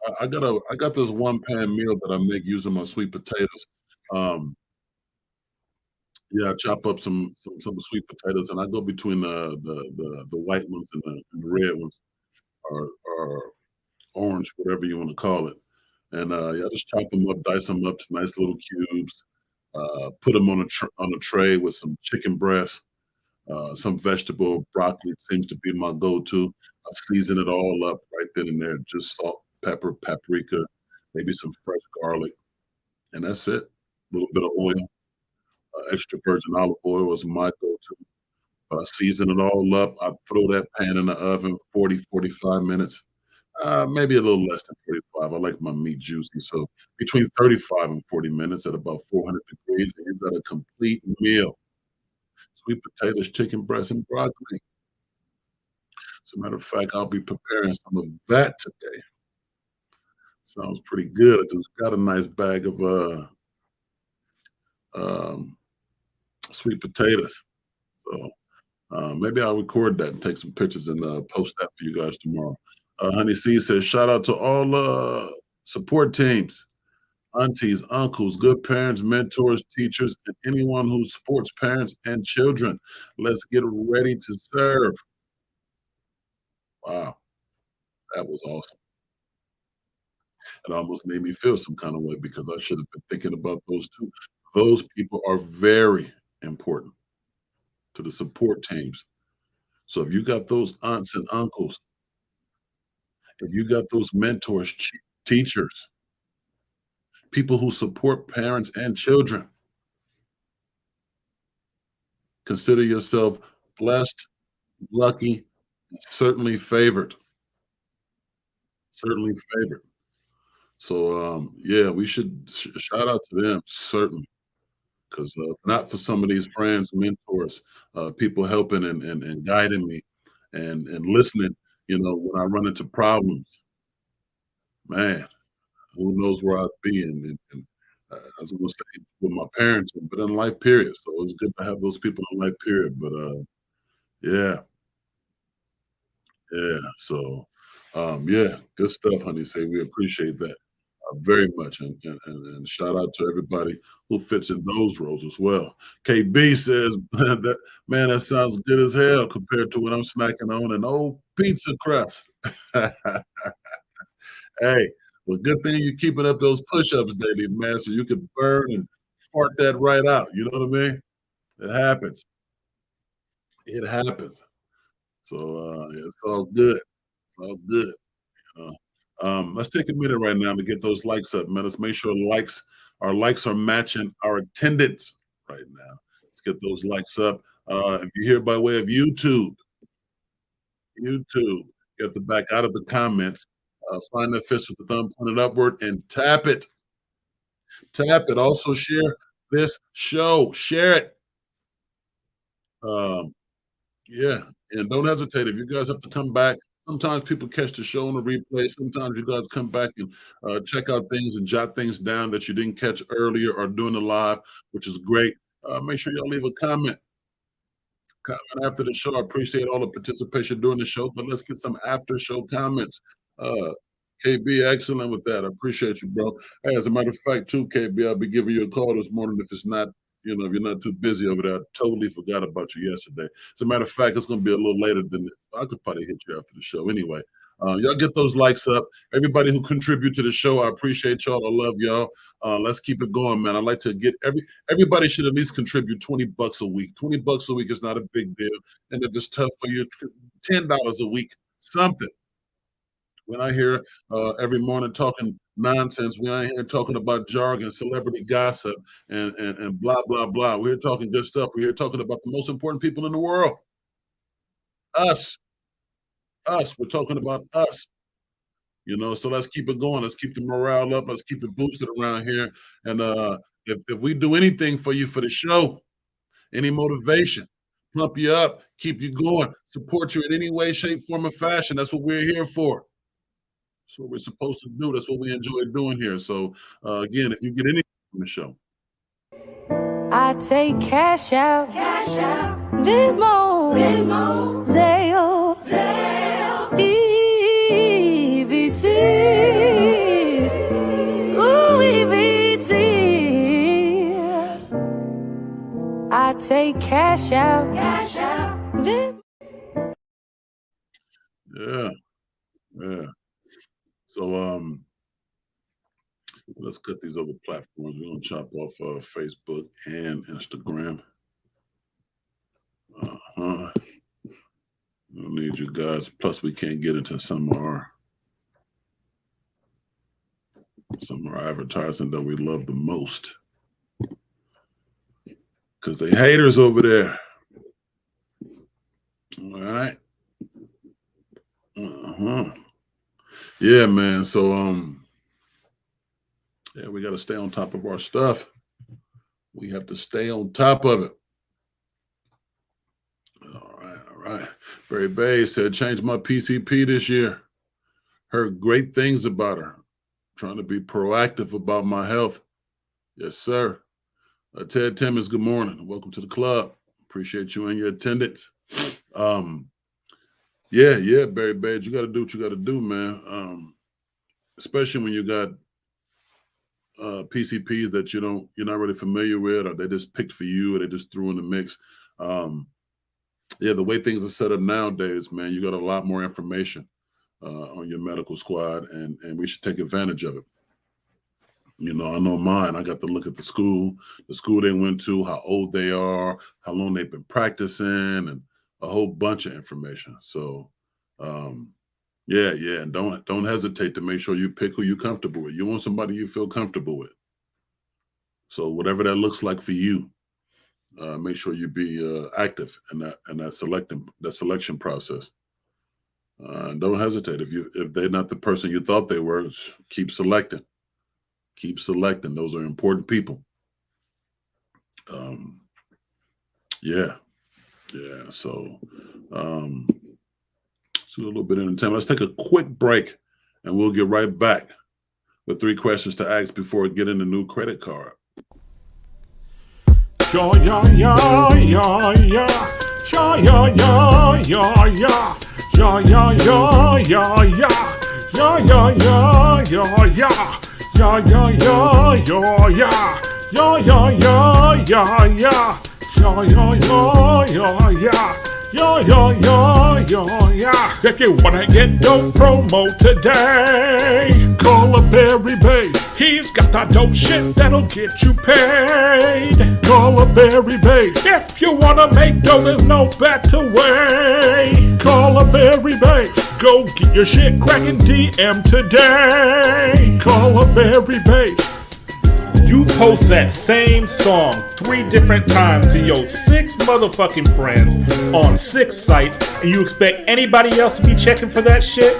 A: I got this one pan meal that I make using my sweet potatoes. Yeah, I chop up some sweet potatoes, and I go between the white ones and the red ones, or orange, whatever you want to call it. And yeah, I just chop them up, dice them up to nice little cubes. Put them on a tray with some chicken breast, some vegetable, broccoli seems to be my go-to. I season it all up right then and there, just salt, pepper, paprika, maybe some fresh garlic, and that's it. A little bit of oil. Extra virgin olive oil was my go-to. Season it all up. I throw that pan in the oven 40, 45 minutes. Maybe a little less than 45. I like my meat juicy. So between 35 and 40 minutes at about 400 degrees, and you've got a complete meal. Sweet potatoes, chicken breast, and broccoli. As a matter of fact, I'll be preparing some of that today. Sounds pretty good. I just got a nice bag of sweet potatoes. So maybe I'll record that and take some pictures and post that for you guys tomorrow. Honey C says, shout out to all support teams, aunties, uncles, good parents, mentors, teachers, and anyone who supports parents and children. Let's get ready to serve. Wow, that was awesome. It almost made me feel some kind of way because I should have been thinking about those too. Those people are very important to the support teams. So if you got those aunts and uncles, if you got those mentors, teachers, people who support parents and children, consider yourself blessed, lucky, and certainly favored. Certainly favored. So yeah, we should shout out to them, certainly. Because not for some of these friends, mentors, people helping and guiding me and listening, when I run into problems, man, who knows where I'd be. And I was going to say with my parents, but in life, period. So it's good to have those people in life, period. But yeah, yeah. So yeah, good stuff, honey. Say we appreciate that very much, and shout out to everybody who fits in those roles as well. KB says that man, that sounds good as hell compared to what I'm snacking on an old pizza crust. Hey, well, good thing you're keeping up those push-ups daily, man, so you can burn and fart that right out. You know what I mean? It happens. It happens. So it's all good. It's all good. You know? Let's take a minute right now to get those likes up, man. Let's make sure our likes are matching our attendance right now. Let's get those likes up. If you're here by way of YouTube, you have to back out of the comments, find that fist with the thumb pointed upward and tap it. Tap it. Also share this show. Share it. Yeah, and don't hesitate. If you guys have to come back, sometimes people catch the show on the replay. Sometimes you guys come back and check out things and jot things down that you didn't catch earlier or doing the live, which is great. Make sure y'all leave a comment. Comment after the show. I appreciate all the participation during the show, but let's get some after show comments. KB, excellent with that. I appreciate you, bro. Hey, as a matter of fact, too, KB, I'll be giving you a call this morning if it's not, if you're not too busy over there. I totally forgot about you yesterday. As a matter of fact, it's going to be a little later than I could probably hit you after the show. Anyway, y'all get those likes up. Everybody who contribute to the show, I appreciate y'all. I love y'all. Let's keep it going, man. I like to get everybody should at least contribute $20 a week. $20 a week is not a big deal. And if it's tough for you, $10 a week, something. When I hear every morning talking nonsense, we ain't here talking about jargon, celebrity gossip, and blah, blah, blah. We're here talking good stuff. We're here talking about the most important people in the world. Us. Us. We're talking about us. So let's keep it going. Let's keep the morale up. Let's keep it boosted around here. And if we do anything for you for the show, any motivation, pump you up, keep you going, support you in any way, shape, form, or fashion, that's what we're here for. That's what we're supposed to do. That's what we enjoy doing here. So, again, if you get anything from the show.
R: I take cash out. Venmo. Zelle. EBT. Louis VT. I take cash out.
A: Yeah. So let's cut these other platforms. We're gonna chop off Facebook and Instagram. I don't need you guys. Plus, we can't get into some of our advertising that we love the most because they haters over there. All right. Yeah, man. So yeah, we got to stay on top of our stuff. We have to stay on top of it. All right. Barry Bay said, changed my PCP this year. Heard great things about her. Trying to be proactive about my health. Yes, sir. Ted Timmons, good morning. Welcome to the club. Appreciate you and your attendance. Yeah, Barry Badge, you got to do what you got to do, man. Especially when you got PCPs that you're not really familiar with, or they just picked for you, or they just threw in the mix. Yeah, the way things are set up nowadays, man, you got a lot more information on your medical squad, and we should take advantage of it. I know mine. I got to look at the school they went to, how old they are, how long they've been practicing, and a whole bunch of information. So, yeah, and don't hesitate to make sure you pick who you're comfortable with. You want somebody you feel comfortable with. So whatever that looks like for you, make sure you be active in that selection process. Don't hesitate. If they're not the person you thought they were, keep selecting. Keep selecting. Those are important people. Yeah. So, let's do a little bit of entertainment. Let's take a quick break, and we'll get right back But 3 questions to ask before getting a new credit card.
M: Yeah, yeah, yeah, yeah, yeah. Yeah, yeah, yeah, yeah, yeah. Yeah, yeah, yeah, yeah, yeah. Yeah, yeah, yeah, yeah, yeah. Yeah, yeah, yeah, yeah, yeah. Yeah, yeah, yeah, yeah, yeah. Yeah, yeah, yeah, yeah, yeah. Yeah, yeah, yeah, yeah, yeah. If you wanna get dope promo today, call up Barry Bay. He's got that dope shit that'll get you paid. Call up Barry Bay. If you wanna make dough, there's no better way. Call up Barry Bay. Go get your shit cracking, DM today. Call up Barry Bay. You post that same song 3 different times to your 6 motherfucking friends on 6 sites, and you expect anybody else to be checking for that shit?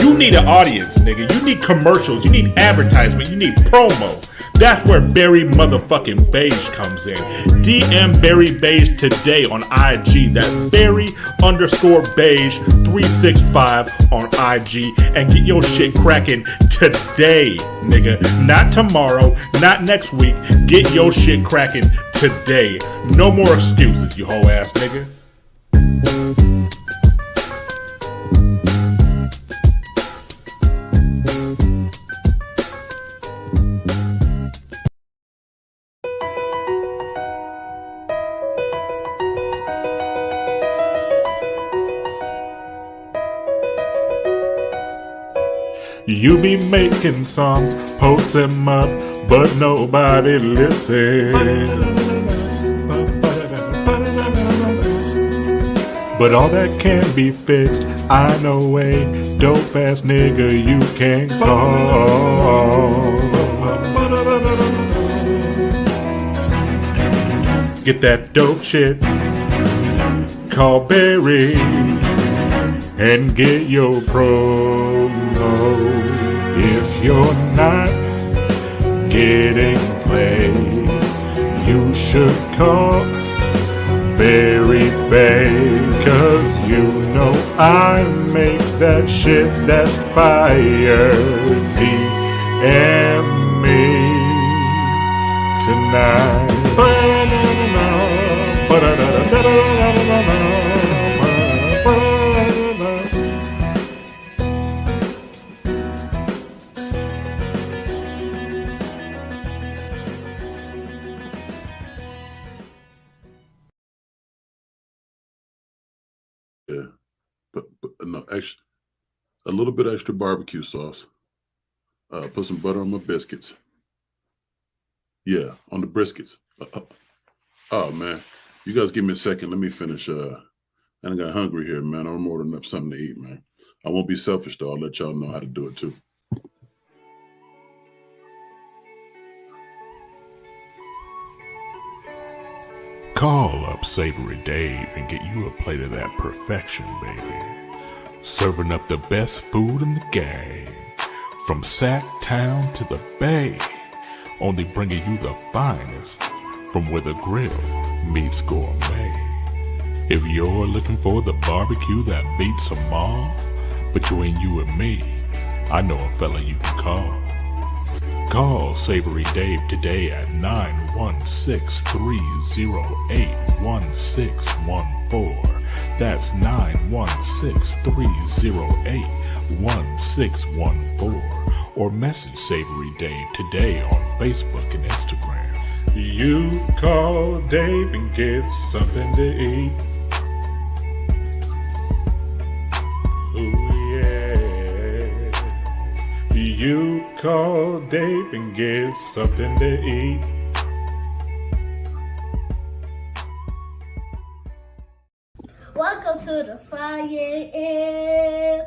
M: You need an audience, nigga. You need commercials. You need advertisement. You need promo. That's where Barry motherfucking Beige comes in. DM Barry Beige today on IG. That's Barry_Beige 365 on IG, and get your shit cracking today, nigga. Not tomorrow, not next week. Get your shit cracking today. No more excuses, you hoe ass nigga. You be making songs, post them up, but nobody listens. But all that can be fixed. I know a dope ass nigga you can call. Get that dope shit, call Barry, and get your promo. If you're not getting played, you should call Barry Bay, 'cause you know I make that shit that's fire. DM me tonight.
A: Yeah, but no, extra, a little bit extra barbecue sauce. Put some butter on my biscuits. Yeah, on the briskets. Oh man, you guys give me a second. Let me finish. I got hungry here, man. I'm ordering up something to eat, man. I won't be selfish though. I'll let y'all know how to do it too.
M: Call up Savory Dave and get you a plate of that perfection, baby. Serving up the best food in the game. From Sacktown to the Bay. Only bringing you the finest from where the grill meets gourmet. If you're looking for the barbecue that beats them all, between you and me, I know a fella you can call. Call Savory Dave today at 916-308-1614. That's 916-308-1614. Or message Savory Dave today on Facebook and Instagram. You call Dave and get something to eat. Ooh, yeah. You call Dave and get something to eat.
N: Welcome to the 5 a.m.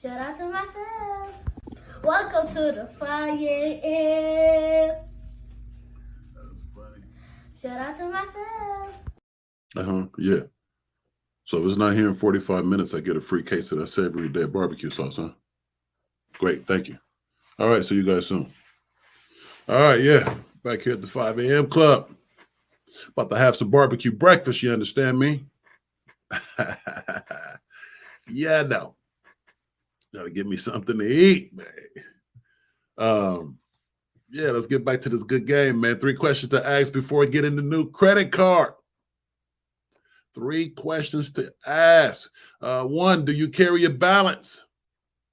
N: Shout out to myself. Welcome to the 5 a.m. Shout out to myself.
A: Yeah. So if it's not here in 45 minutes, I get a free case of that Savory Dave barbecue sauce, huh? Great, thank you. All right, see you guys soon. All right, yeah. Back here at the 5 a.m. club. About to have some barbecue breakfast, you understand me? Yeah, no. Gotta give me something to eat, man. Yeah, let's get back to this good game, man. 3 questions to ask before I get in the new credit card. 3 questions to ask. 1, do you carry a balance?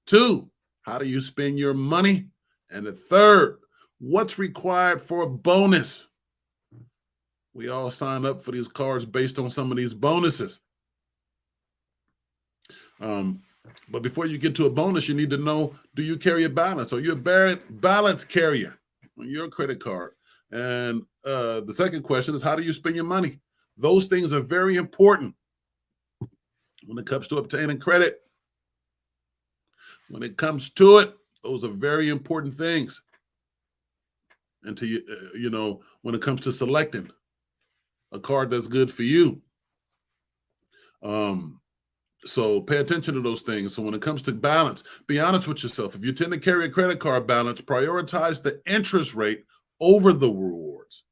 A: 2, how do you spend your money? And the 3rd, what's required for a bonus? We all sign up for these cards based on some of these bonuses. But before you get to a bonus, you need to know, do you carry a balance? Are you a balance carrier on your credit card? And the 2nd question is, how do you spend your money? Those things are very important when it comes to obtaining credit. When it comes to it, those are very important things. And to you know, when it comes to selecting a card that's good for you. So pay attention to those things. So when it comes to balance, be honest with yourself. If you tend to carry a credit card balance, prioritize the interest rate over the rewards.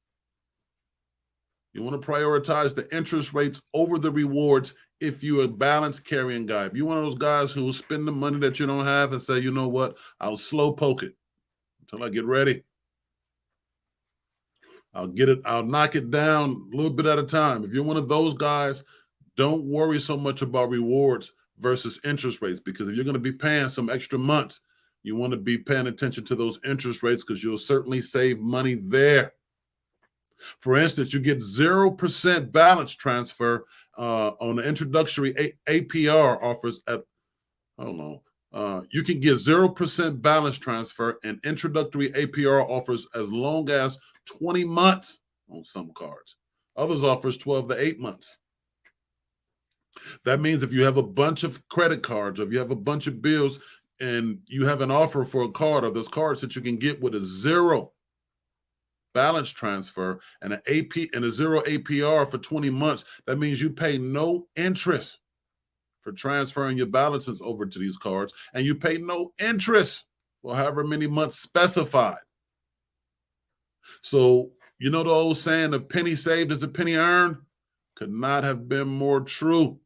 A: You want to prioritize the interest rates over the rewards if you're a balance carrying guy. If you're one of those guys who will spend the money that you don't have and say, you know what, I'll slow poke it until I get ready. I'll knock it down a little bit at a time. If you're one of those guys, don't worry so much about rewards versus interest rates, because if you're going to be paying some extra months, you want to be paying attention to those interest rates because you'll certainly save money there. For instance, you get 0% balance transfer on the introductory APR offers at, you can get 0% balance transfer and introductory APR offers as long as 20 months on some cards. Others offers 12 to 8 months. That means if you have a bunch of credit cards, or if you have a bunch of bills and you have an offer for a card, or there's cards that you can get with a 0 balance transfer and an AP and a 0 APR for 20 months, that means you pay no interest for transferring your balances over to these cards, and you pay no interest for however many months specified. So, you know the old saying, a penny saved is a penny earned? Could not have been more true.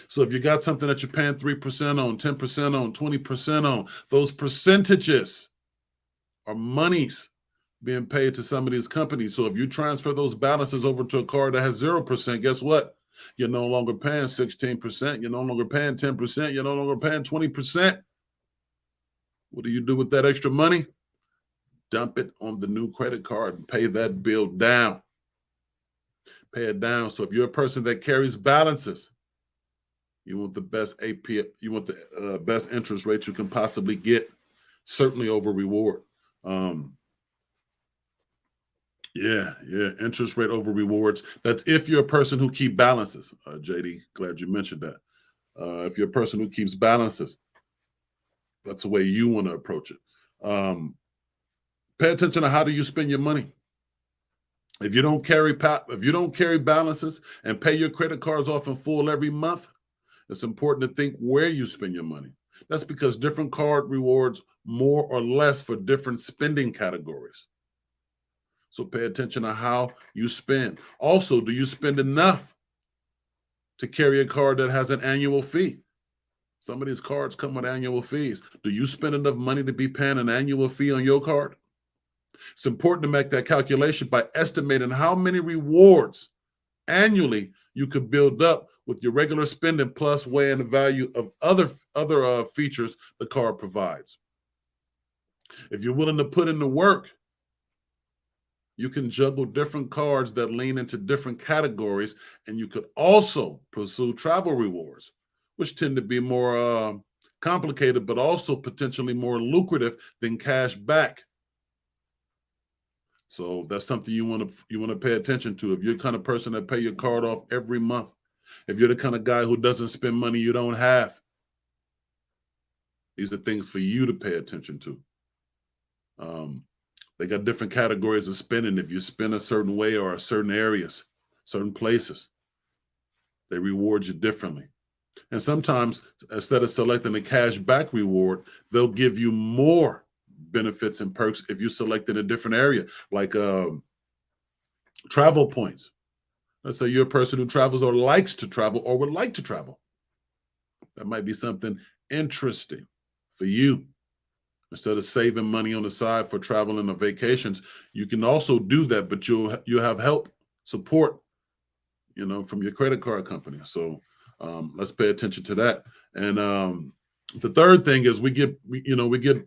A: So if you got something that you're paying 3% on, 10% on, 20% on, those percentages are monies being paid to some of these companies. So if you transfer those balances over to a card that has 0%, guess what? You're no longer paying 16%. You're no longer paying 10%. You're no longer paying 20%. What do you do with that extra money? Dump it on the new credit card and pay that bill down. Pay it down. So if you're a person that carries balances, you want the best AP, you want the best interest rate you can possibly get, certainly over reward. Interest rate over rewards. That's if you're a person who keeps balances. JD, glad you mentioned that. If you're a person who keeps balances, that's the way you want to approach it. Pay attention to how do you spend your money. If you don't carry balances and pay your credit cards off in full every month, it's important to think where you spend your money. That's because different card rewards more or less for different spending categories. So pay attention to how you spend. Also, do you spend enough to carry a card that has an annual fee? Some of these cards come with annual fees. Do you spend enough money to be paying an annual fee on your card? It's important to make that calculation by estimating how many rewards annually you could build up with your regular spending, plus weighing the value of other features the card provides. If you're willing to put in the work, you can juggle different cards that lean into different categories, and you could also pursue travel rewards, which tend to be more complicated, but also potentially more lucrative than cash back. So that's something you want to pay attention to. If you're the kind of person that pay your card off every month, if you're the kind of guy who doesn't spend money you don't have, these are things for you to pay attention to. They got different categories of spending. If you spend a certain way or certain areas, certain places, they reward you differently. And sometimes instead of selecting a cash back reward, they'll give you more benefits and perks if you select in a different area, like travel points. Let's say you're a person who travels or likes to travel or would like to travel. That might be something interesting for you. Instead of saving money on the side for traveling or vacations, you can also do that, but you'll have help, support, from your credit card company. So let's pay attention to that. And the third thing is we get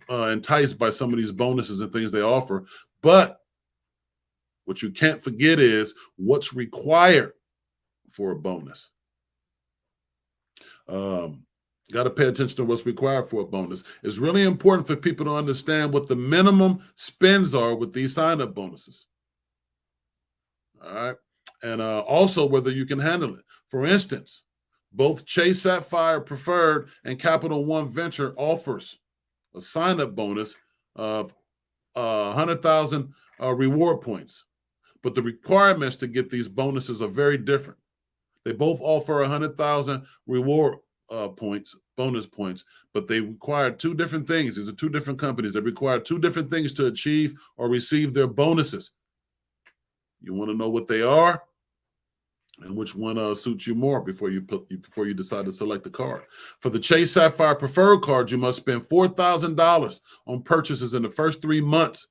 A: enticed by some of these bonuses and things they offer, but what you can't forget is what's required for a bonus. Got to pay attention to what's required for a bonus. It's really important for people to understand what the minimum spends are with these sign-up bonuses. All right. And also whether you can handle it. For instance, both Chase Sapphire Preferred and Capital One Venture offers a sign-up bonus of 100,000 reward points. But the requirements to get these bonuses are very different. They both offer 100,000 reward bonus points, but they require two different things. These are two different companies that require two different things to achieve or receive their bonuses. You want to know what they are and which one suits you more before you decide to select a card. For the Chase Sapphire Preferred card, you must spend $4,000 on purchases in the first 3 months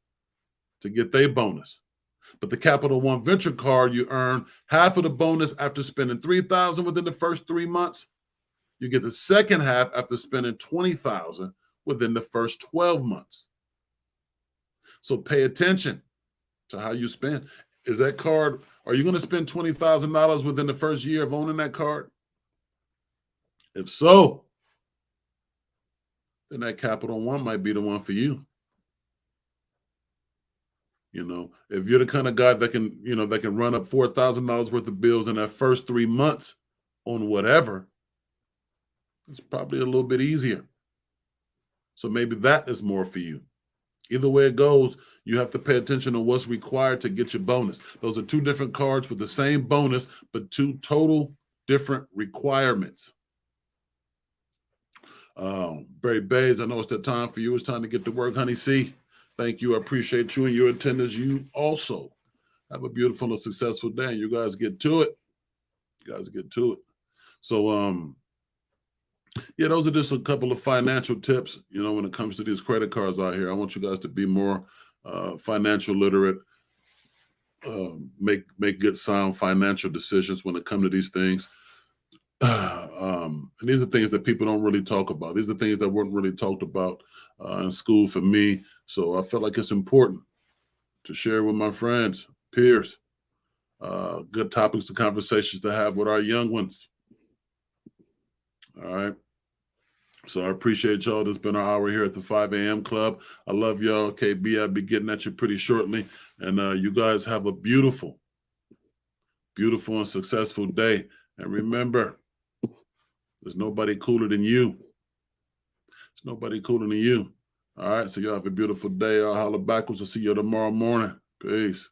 A: to get their bonus. But the Capital One Venture card, you earn half of the bonus after spending $3,000 within the first 3 months. You get the second half after spending $20,000 within the first 12 months. So pay attention to how you spend. Is that card, are you going to spend $20,000 within the first year of owning that card? If so, then that Capital One might be the one for you. If you're the kind of guy that can run up $4,000 worth of bills in that first 3 months on whatever, it's probably a little bit easier. So maybe that is more for you. Either way it goes, you have to pay attention to what's required to get your bonus. Those are two different cards with the same bonus, but two total different requirements. Barry Bays, I know it's that time for you. It's time to get to work, honey. C, thank you. I appreciate you and your attendance. You also have a beautiful and successful day. And you guys get to it. So, yeah, those are just a couple of financial tips, when it comes to these credit cards out here. I want you guys to be more financial literate, make good, sound financial decisions when it comes to these things. And these are things that people don't really talk about. These are things that weren't really talked about in school for me. So I felt like it's important to share with my friends, peers, good topics of conversations to have with our young ones. All right. So I appreciate y'all. This has been our hour here at the 5 a.m. Club. I love y'all. KB, I'll be getting at you pretty shortly. And you guys have a beautiful, beautiful and successful day. And remember, there's nobody cooler than you. There's nobody cooler than you. All right. So y'all have a beautiful day. I'll holler backwards. I'll see you tomorrow morning. Peace.